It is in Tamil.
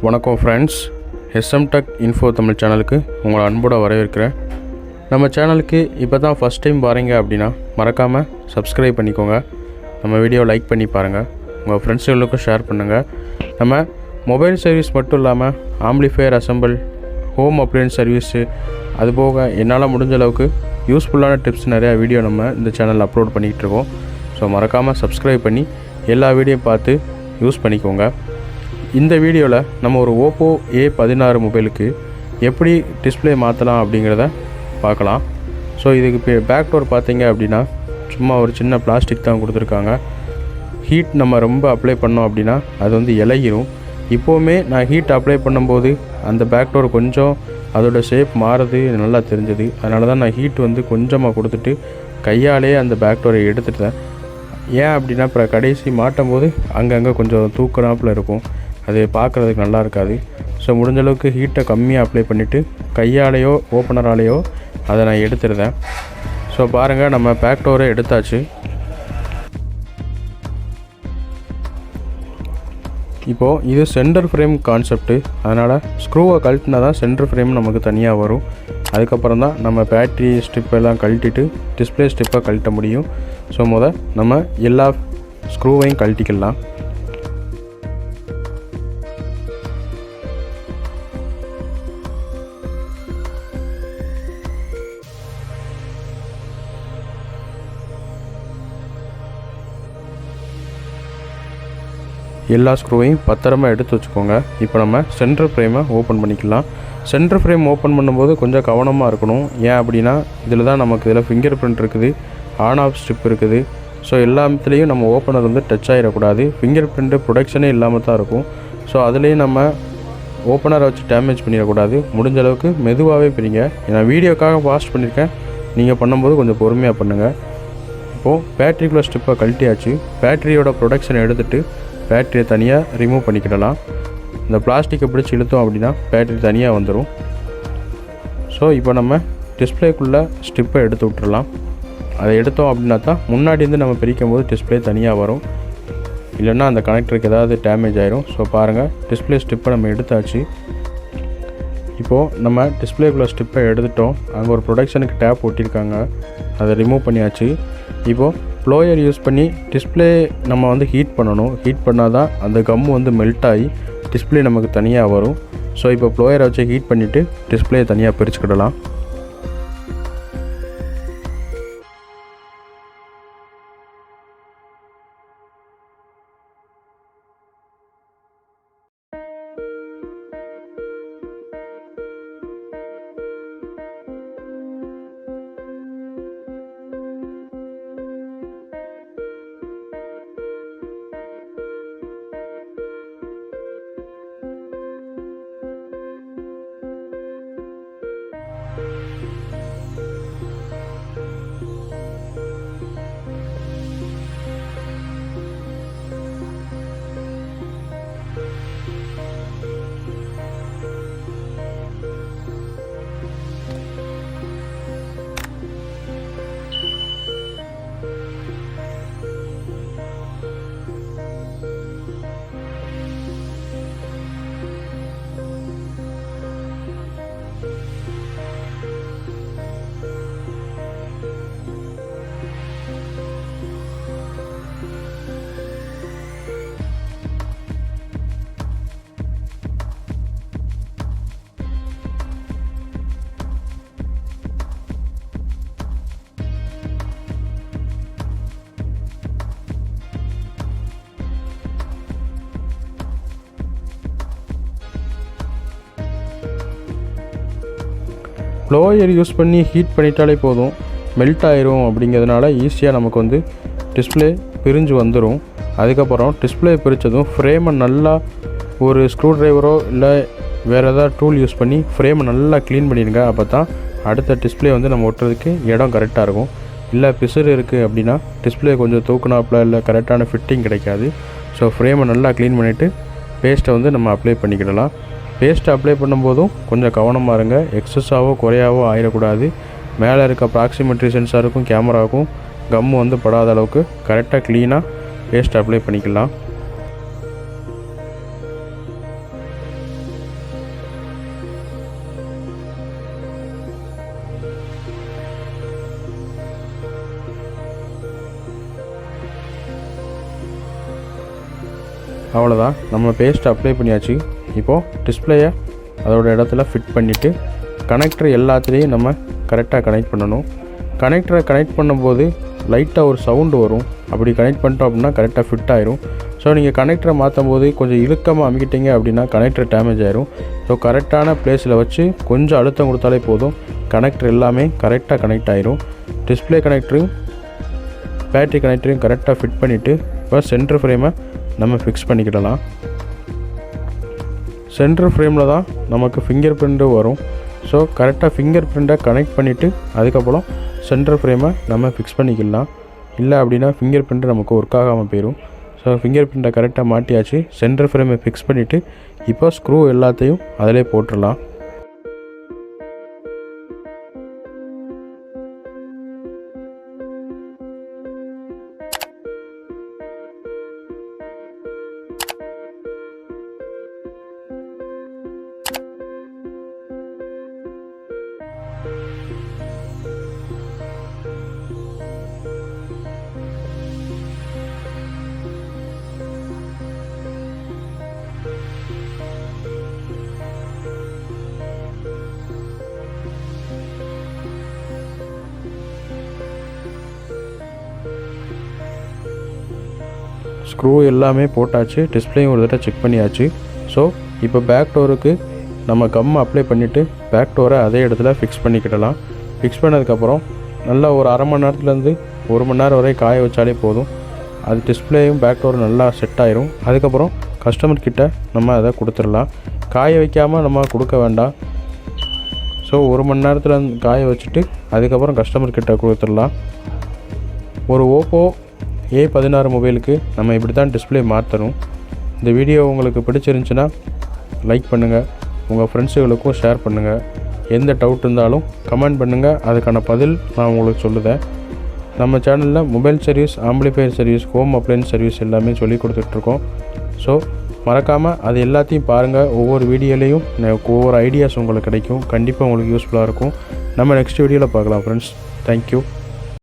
வணக்கம் friends, SM tech info Tamil சேனலுக்கு உங்களை அன்போடு வரவேற்கிறேன். நம்ம சேனலுக்கு இப்போ தான் ஃபஸ்ட் டைம் பாருங்க அப்படின்னா மறக்காமல் சப்ஸ்கிரைப் பண்ணிக்கோங்க. நம்ம வீடியோ லைக் பண்ணி பாருங்கள், உங்கள் ஃப்ரெண்ட்ஸுகளுக்கும் ஷேர் பண்ணுங்கள். நம்ம மொபைல் சர்வீஸ் மட்டும் இல்லாமல் amplifier assemble, home appliances service, அதுபோக என்னால் முடிஞ்ச அளவுக்கு யூஸ்ஃபுல்லான டிப்ஸ் நிறையா வீடியோ நம்ம இந்த சேனலில் அப்லோட் பண்ணிகிட்டு இருக்கோம். ஸோ மறக்காமல் சப்ஸ்கிரைப் பண்ணி எல்லா வீடியோ பார்த்து யூஸ் பண்ணிக்கோங்க. இந்த வீடியோவில் நம்ம ஒரு Oppo A16 மொபைலுக்கு எப்படி டிஸ்பிளே மாற்றலாம் அப்படிங்கிறத பார்க்கலாம். ஸோ இதுக்கு இப்போ பேக் டோர் பார்த்தீங்க அப்படின்னா சும்மா ஒரு சின்ன பிளாஸ்டிக் தான் கொடுத்துருக்காங்க. ஹீட் நம்ம ரொம்ப அப்ளை பண்ணோம் அப்படின்னா அது வந்து இலகிரும். இப்போவுமே நான் ஹீட் அப்ளை பண்ணும்போது அந்த பேக் டோர் கொஞ்சம் அதோடய ஷேப் மாறுது நல்லா தெரிஞ்சது. அதனால தான் நான் ஹீட் வந்து கொஞ்சமாக கொடுத்துட்டு கையாலே அந்த பேக் டோரை எடுத்துட்டேன். ஏன் அப்படின்னா அப்புறம் கடைசி மாட்டும் போது அங்கங்கே கொஞ்சம் தூக்குறாப்பில் இருக்கும், அது பார்க்குறதுக்கு நல்லா இருக்காது. ஸோ முடிஞ்சளவுக்கு ஹீட்டை கம்மியாக அப்ளை பண்ணிவிட்டு கையாலேயோ ஓப்பனராலேயோ அதை நான் எடுத்துருந்தேன். ஸோ பாருங்கள், நம்ம பேக் டோரை எடுத்தாச்சு. இப்போது இது சென்டர் ஃப்ரேம் கான்செப்ட்டு, அதனால் ஸ்க்ரூவை கழட்டினா தான் சென்டர் ஃப்ரேம் நமக்கு தனியாக வரும். அதுக்கப்புறம் தான் நம்ம பேட்ரி ஸ்ட்ரிப்பெல்லாம் கழட்டிட்டு டிஸ்பிளே ஸ்ட்ரிப்பை கழட்ட முடியும். ஸோ நம்ம எல்லா ஸ்க்ரூவையும் கழட்டிக்கலாம். எல்லா ஸ்க்ரூவையும் பத்திரமா எடுத்து வச்சுக்கோங்க. இப்போ நம்ம சென்டர் ஃப்ரேமை ஓப்பன் பண்ணிக்கலாம். சென்டர் ஃப்ரேம் ஓப்பன் பண்ணும்போது கொஞ்சம் கவனமாக இருக்கணும். ஏன் அப்படின்னா இதில் தான் நமக்கு இதில் ஃபிங்கர் பிரிண்ட் இருக்குது, ஆன் ஆஃப் ஸ்ட்ரிப் இருக்குது. ஸோ எல்லாத்துலேயும் நம்ம ஓப்பனர் வந்து டச் ஆகிடக்கூடாது. ஃபிங்கர் பிரிண்ட்டு ப்ரொடெக்ஷனே இல்லாமல் தான் இருக்கும். ஸோ அதுலேயும் நம்ம ஓப்பனரை வச்சு டேமேஜ் பண்ணிடக்கூடாது. முடிஞ்ச அளவுக்கு மெதுவாகவே பிரிங்க. நான் வீடியோக்காக ஃபாஸ்ட் பண்ணியிருக்கேன், நீங்கள் பண்ணும்போது கொஞ்சம் பொறுமையாக பண்ணுங்கள். இப்போது பேட்ரிக்குள்ளே ஸ்ட்ரிப்பை கழட்டியாச்சு. பேட்டரியோட ப்ரொடெக்ஷனை எடுத்துகிட்டு பேட்டரியை தனியாக ரிமூவ் பண்ணிக்கிடலாம். இந்த பிளாஸ்டிக்கை பிடிச்சி இழுத்தோம் அப்படின்னா பேட்டரி தனியாக வந்துடும். ஸோ இப்போ நம்ம டிஸ்பிளேக்குள்ளே ஸ்ட்ரிப்பை எடுத்து விட்டுறலாம். அதை எடுத்தோம் அப்படின்னா தான் முன்னாடி இருந்து நம்ம பிரிக்கும் போது டிஸ்பிளே தனியாக வரும், இல்லைன்னா அந்த கனெக்டருக்கு ஏதாவது டேமேஜ் ஆயிரும். ஸோ பாருங்கள், டிஸ்பிளே ஸ்ட்ரிப்பை நம்ம எடுத்தாச்சு. இப்போது நம்ம டிஸ்பிளேக்குள்ளே ஸ்ட்ரிப்பை எடுத்துட்டோம். அங்கே ஒரு ப்ரொடெக்ஷனுக்கு டேப் ஒட்டியிருக்காங்க, அதை ரிமூவ் பண்ணியாச்சு. இப்போது ப்ளோயர் யூஸ் பண்ணி டிஸ்பிளே நம்ம வந்து ஹீட் பண்ணணும். ஹீட் பண்ணால் தான் அந்த கம்மு வந்து மெல்ட் ஆகி டிஸ்பிளே நமக்கு தனியாக வரும். ஸோ இப்போ ப்ளோயரை வச்சு ஹீட் பண்ணிவிட்டு டிஸ்பிளே தனியாக பிரிச்சுக்கிடலாம். ப்ளோயர் யூஸ் பண்ணி ஹீட் பண்ணிட்டாலே போதும், மெல்ட் ஆயிரும். அப்படிங்கிறதுனால ஈஸியாக நமக்கு வந்து டிஸ்பிளே பிரிஞ்சு வந்துடும். அதுக்கப்புறம் டிஸ்பிளே பிரித்ததும் ஃப்ரேமை நல்லா ஒரு ஸ்க்ரூ ட்ரைவரோ இல்லை வேறு ஏதாவது டூல் யூஸ் பண்ணி ஃப்ரேமை நல்லா க்ளீன் பண்ணிடுங்க. அப்போ தான் அடுத்த டிஸ்பிளே வந்து நம்ம ஒட்டுறதுக்கு இடம் கரெக்டாக இருக்கும். இல்லை பிசுறு இருக்குது அப்படின்னா டிஸ்பிளே கொஞ்சம் தூக்குனாப்பில் இல்லை கரெக்டான ஃபிட்டிங் கிடைக்காது. ஸோ ஃப்ரேமை நல்லா க்ளீன் பண்ணிவிட்டு பேஸ்ட்டை வந்து நம்ம அப்ளை பண்ணிக்கிடலாம். பேஸ்ட்டை அப்ளை பண்ணும்போதும் கொஞ்சம் கவனமாக இருங்க, எக்ஸஸாவோ குறையாவோ ஆயிடக்கூடாது. மேலே இருக்க ப்ராக்சிமெட்ரி சென்சாருக்கும் கேமராவுக்கும் கம்மு வந்து படாத அளவுக்கு கரெக்டாக க்ளீனாக பேஸ்ட் அப்ளை பண்ணிக்கலாம். அவ்வளோதான், நம்ம பேஸ்ட் அப்ளை பண்ணியாச்சு. இப்போது டிஸ்பிளேயை அதோட இடத்துல ஃபிட் பண்ணிவிட்டு கனெக்டர் எல்லாத்துலேயும் நம்ம கரெக்டாக கனெக்ட் பண்ணணும். கனெக்டரை கனெக்ட் பண்ணும்போது லைட்டாக ஒரு சவுண்டு வரும். அப்படி கனெக்ட் பண்ணிட்டோம் அப்படின்னா கரெக்டாக ஃபிட் ஆயிரும். ஸோ நீங்கள் கனெக்டரை மாற்றும் போது கொஞ்சம் இழுக்கமாக அமுக்கிட்டீங்க அப்படின்னா கனெக்டர் டேமேஜ் ஆயிரும். ஸோ கரெக்டான பிளேஸில் வச்சு கொஞ்சம் அழுத்தம் கொடுத்தாலே போதும், கனெக்டர் எல்லாமே கரெக்டாக கனெக்ட் ஆயிரும். டிஸ்பிளே கனெக்டரையும் பேட்டரி கனெக்டரையும் கரெக்டாக ஃபிட் பண்ணிவிட்டு இப்போ சென்டர் ஃப்ரேமை நம்ம ஃபிக்ஸ் பண்ணிக்கிடலாம். சென்டர் ஃப்ரேமில் தான் நமக்கு ஃபிங்கர் பிரிண்ட்டு வரும். ஸோ கரெக்டாக ஃபிங்கர் பிரிண்ட்டை கனெக்ட் பண்ணிவிட்டு அதுக்கப்புறம் சென்டர் ஃப்ரேமை நம்ம ஃபிக்ஸ் பண்ணிக்கலாம். இல்லை அப்படின்னா ஃபிங்கர் பிரிண்ட்டு நமக்கு ஒர்க் ஆகாமல் போயிடும். ஸோ ஃபிங்கர் பிரிண்ட்டை கரெக்டாக மாட்டியாச்சு. சென்டர் ஃப்ரேமை ஃபிக்ஸ் பண்ணிவிட்டு இப்போ ஸ்க்ரூ எல்லாத்தையும் அதிலே போட்டுடலாம். ஸ்க்ரூ எல்லாமே போட்டாச்சு. டிஸ்பிளேயும் ஒரு தடவை செக் பண்ணியாச்சு. ஸோ இப்போ பேக் டோருக்கு நம்ம கம் அப்ளை பண்ணிவிட்டு பேக் டோரை அதே இடத்துல ஃபிக்ஸ் பண்ணிக்கிடலாம். ஃபிக்ஸ் பண்ணதுக்கப்புறம் நல்லா ஒரு அரை மணி நேரத்துலேருந்து 1 மணி நேரம் வரை காய வச்சாலே போதும். அது டிஸ்பிளேயும் பேக் டோரும் நல்லா செட் ஆயிரும். அதுக்கப்புறம் கஸ்டமர் கிட்ட நம்ம அதை கொடுத்துடலாம். காய வைக்காமல் நம்ம கொடுக்க வேண்டாம். ஸோ 1 மணி நேரத்தில் காய வச்சுட்டு அதுக்கப்புறம் கஸ்டமர் கிட்ட கொடுத்துடலாம். ஒரு ஓப்போ A16 மொபைலுக்கு நம்ம இப்படி தான் டிஸ்பிளே மாற்றணும். இந்த வீடியோ உங்களுக்கு பிடிச்சிருந்துச்சுன்னா லைக் பண்ணுங்கள், உங்கள் ஃப்ரெண்ட்ஸுகளுக்கும் ஷேர் பண்ணுங்கள். எந்த டவுட் இருந்தாலும் கமெண்ட் பண்ணுங்கள், அதுக்கான பதில் நான் உங்களுக்கு சொல்லுதேன். நம்ம சேனலில் mobile service, amplifier service, home appliances service எல்லாமே சொல்லி கொடுத்துட்ருக்கோம். ஸோ மறக்காமல் அது எல்லாத்தையும் பாருங்கள். ஒவ்வொரு வீடியோலையும் ஒவ்வொரு ஐடியாஸ் உங்களுக்கு கிடைக்கும். கண்டிப்பாக உங்களுக்கு யூஸ்ஃபுல்லாக இருக்கும். நம்ம நெக்ஸ்ட் வீடியோவில் பார்க்கலாம் ஃப்ரெண்ட்ஸ். தேங்க்யூ.